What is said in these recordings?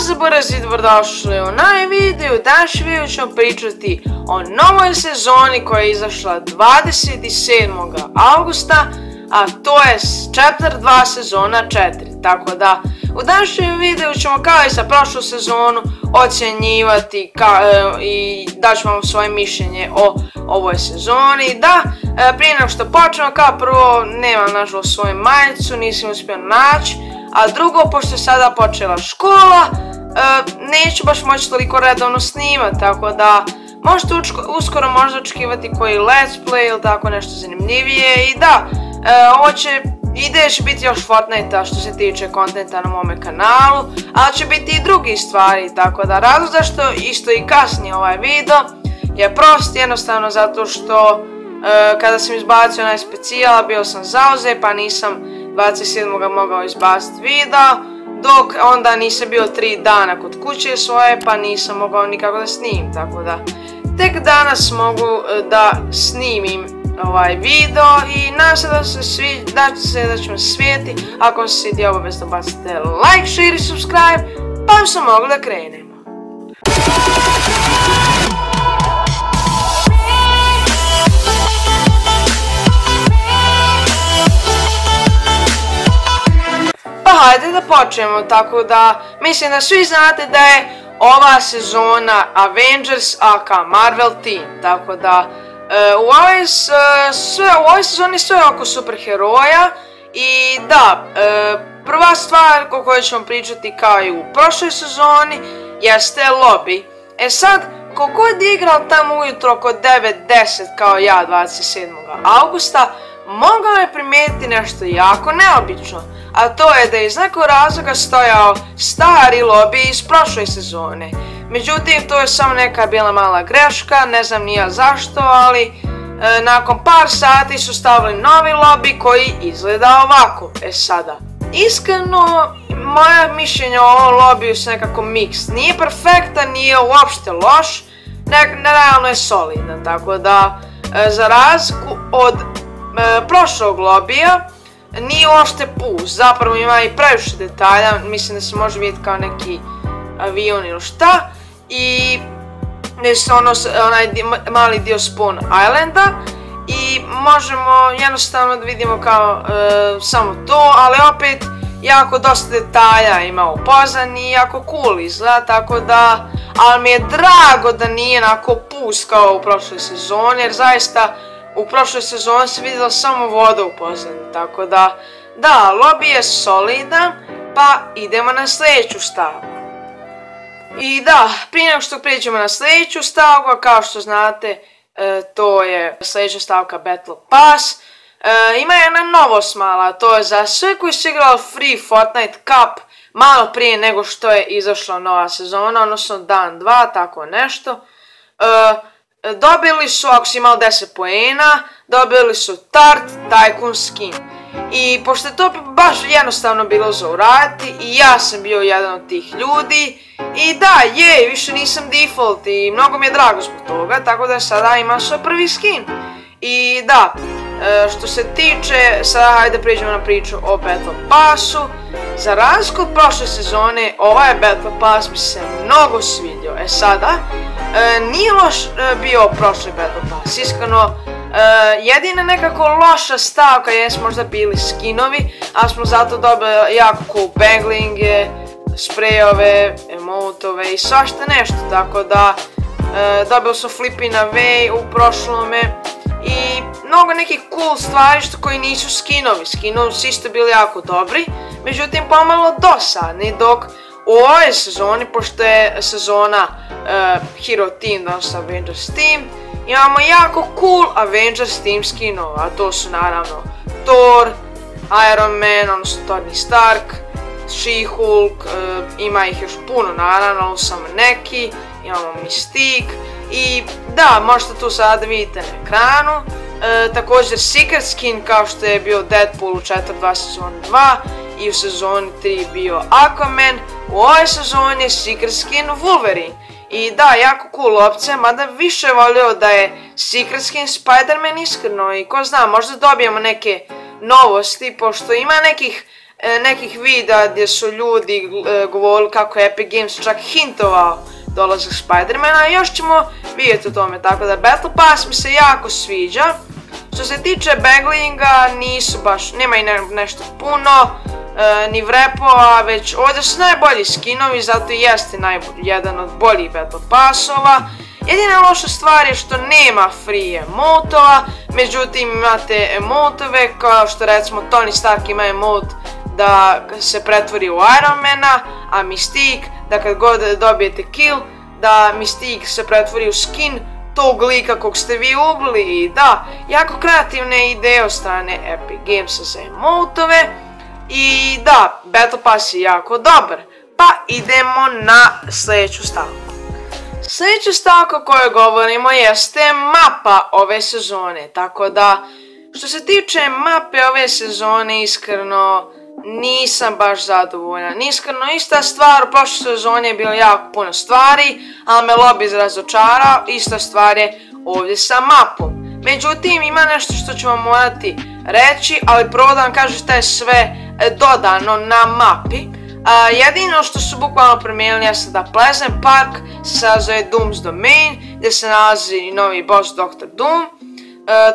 Pozdrav, dobrodošli u novi video. Danas video ćemo pričati o novoj sezoni koja je izašla 27. augusta, a to je Chapter 2 sezona 4. Tako da u današnjem videu ćemo kao i sa prošlu sezonu ocjenjivati i daćemo vam svoje mišljenje o ovoj sezoni. Da, prije nego što počnemo, kao prvo nemam nažalost svoju majicu, nisam uspio naći. A drugo, pošto je sada počela škola, neću baš moći toliko redovno snimati, tako da možete uskoro možda očekivati koji let's play ili tako nešto zanimljivije. I da, ideja će biti još Fortnite-a što se tiče kontenta na mome kanalu, ali će biti i drugi stvari, tako da razlog zašto isto i kasnije ovaj video je prost, jednostavno zato što kada sam izbacio onaj specijal bio sam zauzet pa nisam 27. mogao izbaciti video, dok onda nisam bio 3 dana kod kuće svoje pa nisam mogao nikako da snimim, tako da tek danas mogu da snimim ovaj video i nadam se da će vam svijeti. Ako vam se svidio, obavezno bacite like, share i subscribe, pa smo mogli da krenemo. Pa hajde da počnemo, tako da mislim da svi znate da je ova sezona Avengers aka Marvel Team, tako da u ovoj sezoni sve oko superheroja. I da, prva stvar o kojoj ćemo pričati kao i u prošloj sezoni jeste lobby. E sad, kogod je igrao tamo ujutro oko 9-10 kao ja 27. augusta, mogao je primijetiti nešto jako neobično, a to je da je iz nekog razloga stojao stari lobby iz prošle sezone. Međutim, to je samo neka bila mala greška, ne znam ni ja zašto, ali nakon par sati su stavili novi lobby koji izgleda ovako. E sada, iskreno, moje mišljenje o ovom lobiju su nekako mix. Nije perfektan, nije uopšte loš, realno je solidan, tako da za razliku od prošlog lobija nije uopšte pust, zapravo ima i previše detalja, mislim da se može vidjeti kao neki avion ili šta, i onaj mali dio Spawn Islanda i možemo jednostavno da vidimo kao samo to, ali opet jako dosta detalja ima u pozadini i jako cool izgleda, tako da, ali mi je drago da nije onako pust kao u prošloj sezoni, jer zaista u prošloj sezoni se vidjela samo voda u pozadini, tako da, da, lobby je solidan, pa idemo na sljedeću stavku. I da, prije nego što prijeđemo na sljedeću stavku, kao što znate, to je sljedeća stavka Battle Pass. Ima jedna novost mala, to je za sve koji su igrali Free Fortnite Cup malo prije nego što je izašla nova sezona, odnosno dan 2, tako nešto. Dobili su, ako si imao 10 poena, dobili su Tart Tycoon skin. I pošto je to baš jednostavno bilo za uraditi, i ja sam bio jedan od tih ljudi. I da, više nisam default i mnogo mi je drago zbog toga, tako da sada imam svoj prvi skin. I da, što se tiče, sada hajde prijeđemo na priču o Battle Passu. Za razliku od prošle sezone, ovaj Battle Pass mi se mnogo svidio. E sada, nije loš bio prošli Battle Pass, iskreno. Jedina nekako loša stavka jesu možda bili skinovi, ali smo zato dobili jako cool banglinge, sprejove, emotove i svašta nešto, tako da dobili su Flipping Away u prošlome i mnogo nekih cool stvari što koji nisu skinovi. Skinovi su isto bili jako dobri, međutim pomalo dosadni, dok u ovoj sezoni, pošto je sezona Hero Team, odnosno Avengers Team, imamo jako cool Avengers Team skinova, a to su naravno Thor, Iron Man, odnosno Tony Stark, She-Hulk, ima ih još puno naravno, ali samo neki, imamo Mystique i da, možete tu sada vidite na ekranu. Također Secret Skin kao što je bio Deadpool u Chapter 2 sezoni 2 i u sezoni 3 bio Aquaman, u ovoj sezoni je Secret Skin Wolverine. I da, jako cool opcija, mada više volio da je Secret Skin Spider-Man iskreno i ko zna, možda dobijemo neke novosti, pošto ima nekih nekih videa gdje su ljudi govorili kako je Epic Games čak hintovao dolazak Spider-mana, još ćemo vidjeti o tome, tako da Battle Pass mi se jako sviđa. Što se tiče baglinga, nisu baš, nema i nešto puno, ni vrepova, već ovdje su najbolji skinovi, zato i jeste jedan od boljih Battle Passova. Jedina loša stvar je što nema free emotova, međutim imate emotove kao što recimo Tony Stark ima emot da se pretvori u Ironmana, a Mystique da kad god dobijete kill, da Mystique se pretvori u skin tog lika kog ste vi ubili. I da, jako kreativne ideje od strane Epic Gamesa za emotove. I da, Battle Pass je jako dobar. Pa idemo na sljedeću stavku. Sljedeća stavka o kojoj govorimo jeste mapa ove sezone. Tako da, što se tiče mape ove sezone, iskreno nisam baš zadovoljan. Iskreno, ista stvar, u prošloj sezoni je bilo jako puno stvari, ali me lobby razočarao, ista stvar je ovdje sa mapom. Međutim, ima nešto što ću vam morati reći, ali prvo da vam kažem šta je sve dodano na mapi. Jedino što su bukvalno promijenili jeste da Pleasant Park se zove Doom's Domain, gdje se nalazi novi boss Dr. Doom.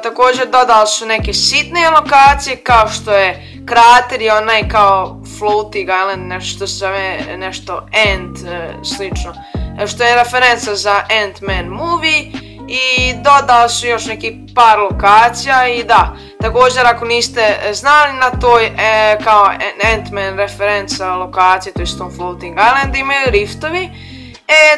Također dodali su neke sitne lokacije kao što je krater i onaj kao Floating Island, nešto se zove nešto Ant slično, što je referenca za Ant-Man movie. I dodali su još neki par lokacija i da, također ako niste znali na toj kao Ant-Man referenca lokacije, to je tom Floating Island, imaju riftovi.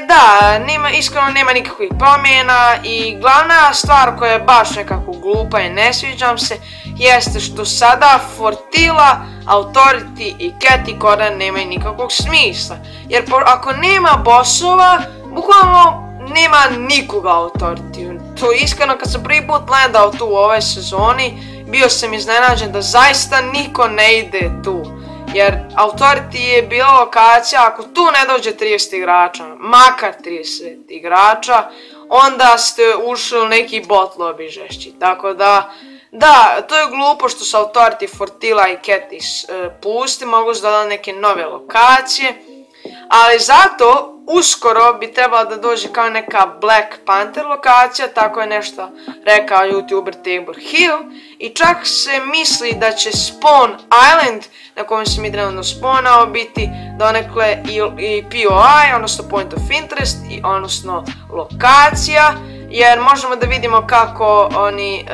Da, iskreno nema nikakvih promjena i glavna stvar koja je baš nekako glupa i ne sviđam se jeste što sada Fortilla, Authority i Cat i Coran nemaju nikakvog smisla. Jer ako nema bossova, bukvalno nema nikoga Authority. To iskreno kad sam prvi put gledao tu u ovoj sezoni, bio sam iznenađen da zaista niko ne ide tu. Jer Authority je bila lokacija, ako tu ne dođe 30 igrača, makar 30 igrača, onda ste ušli u neki bot lobby žešći. Tako da, to je glupo što su Authority, Fortilla i Cat pusti, mogu dodati neke nove lokacije. Ali zato, uskoro bi trebala da dođe kao neka Black Panther lokacija, tako je nešto rekao YouTuber Tabor Hill. I čak se misli da će Spawn Island, na kojem se mi trenutno spawnao, biti donekle i POI, odnosno Point of Interest, odnosno lokacija. Jer možemo da vidimo kako oni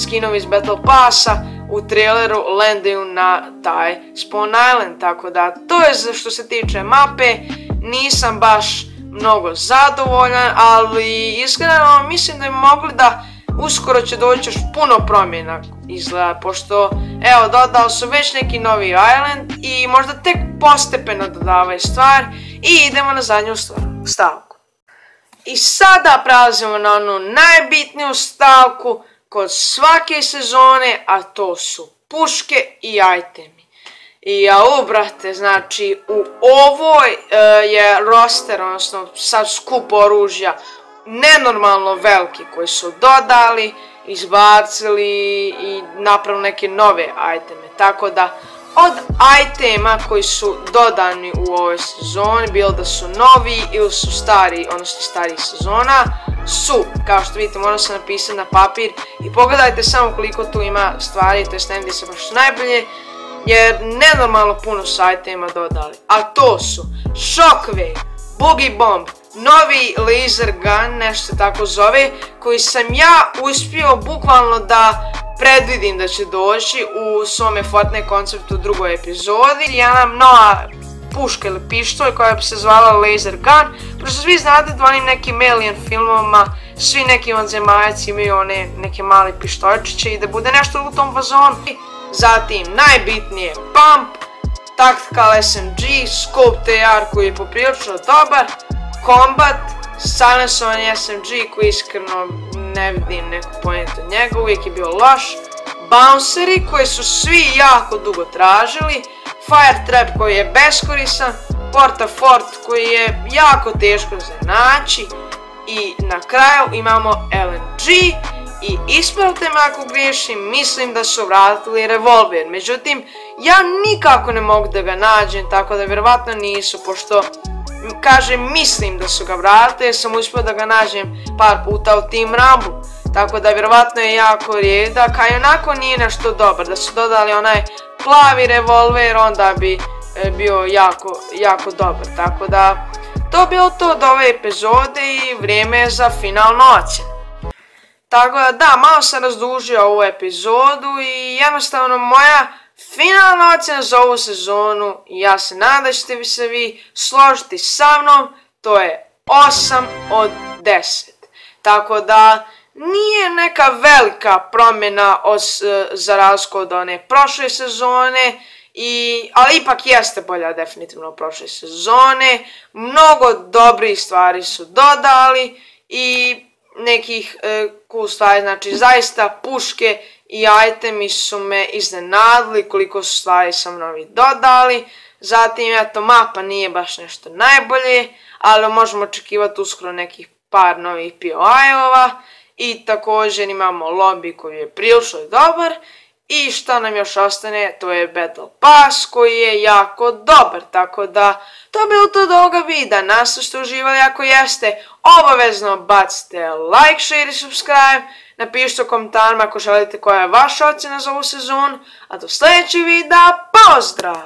skinovi iz Battle Passa u traileru landaju na taj Spawn Island. Tako da, to je što se tiče mape, nisam baš mnogo zadovoljan, ali iskreno mislim da bi mogli da uskoro će doći još puno promjena izgleda, pošto evo dodali su već neki novi island i možda tek postepeno dodavaju stvar. I idemo na zadnju stavku. I sada prelazimo na onu najbitniju stavku kod svake sezone, a to su puške i itemi. I brate, znači u ovoj je roster, odnosno sad skup oružja nenormalno veliki koji su dodali, izbacili i napravili neke nove iteme. Tako da od itema koji su dodani u ovoj sezoni, bilo da su novi ili su stari, odnosno starih sezona, su, kao što vidite, moram se napisati na papir i pogledajte samo koliko tu ima stvari, to jest ne vidi se baš najbolje, jer nenormalno puno su itema dodali. A to su Shockwave, Boogie Bomb, novi laser gun, nešto se tako zove, koji sam ja uspio bukvalno da predvidim da će doći u svome Fortnite konceptu u drugoj epizodi. Jedna nova puška ili pištolj koja bi se zvala laser gun, pošto svi znate da u onim nekim Alien filmovima svi neki vanzemaljaci imaju one neke mali pištoljčiće i da bude nešto u tom fazonu. Zatim najbitnije Pump, Tactical SMG, Scope TR koji je poprilično dobar, Combat, Silencovani SMG koji iskreno ne vidim neku pojentu od njega, uvijek je bio loš, Bounceri koji su svi jako dugo tražili, Fire Trap koji je beskoristan, Porta Fort koji je jako teško za naći i na kraju imamo LMG. I ispravite me ako griješim, mislim da su vratili revolver. Međutim, ja nikako ne mogu da ga nađem, tako da vjerovatno nisu, pošto kažem mislim da su ga vratili, jer sam uspio da ga nađem par puta u Team Rumble, tako da vjerovatno je jako rijedak, a i onako nije nešto dobar. Da su dodali onaj plavi revolver, onda bi bio jako dobar, tako da to je bilo to od ove epizode i vrijeme je za finalnu ocjenu. Tako da, malo sam razdužio ovu epizodu i jednostavno moja finalna ocjena za ovu sezonu, i ja se nadam da ćete se vi složiti sa mnom, to je 8 od 10. Tako da, nije neka velika promjena za razliku od one prošle sezone, ali ipak jeste bolja definitivno od prošle sezone. Mnogo dobrih stvari su dodali i nekih cool stvari, znači zaista puške i itemi su me iznenadili koliko su stvari sam novi dodali. Zatim, eto, mapa nije baš nešto najbolje, ali možemo očekivati uskoro nekih par novih POI-ova. I također imamo lobby koji je prilično dobar. I šta nam još ostane, to je Battle Pass koji je jako dobar, tako da to je bilo to od ovoga videa. Nadam se da ste uživali, ako jeste, obavezno bacite like, share i subscribe, napišite u komentarima ako želite koja je vaša ocjena za ovu sezonu, a do sljedećeg videa, pozdrav!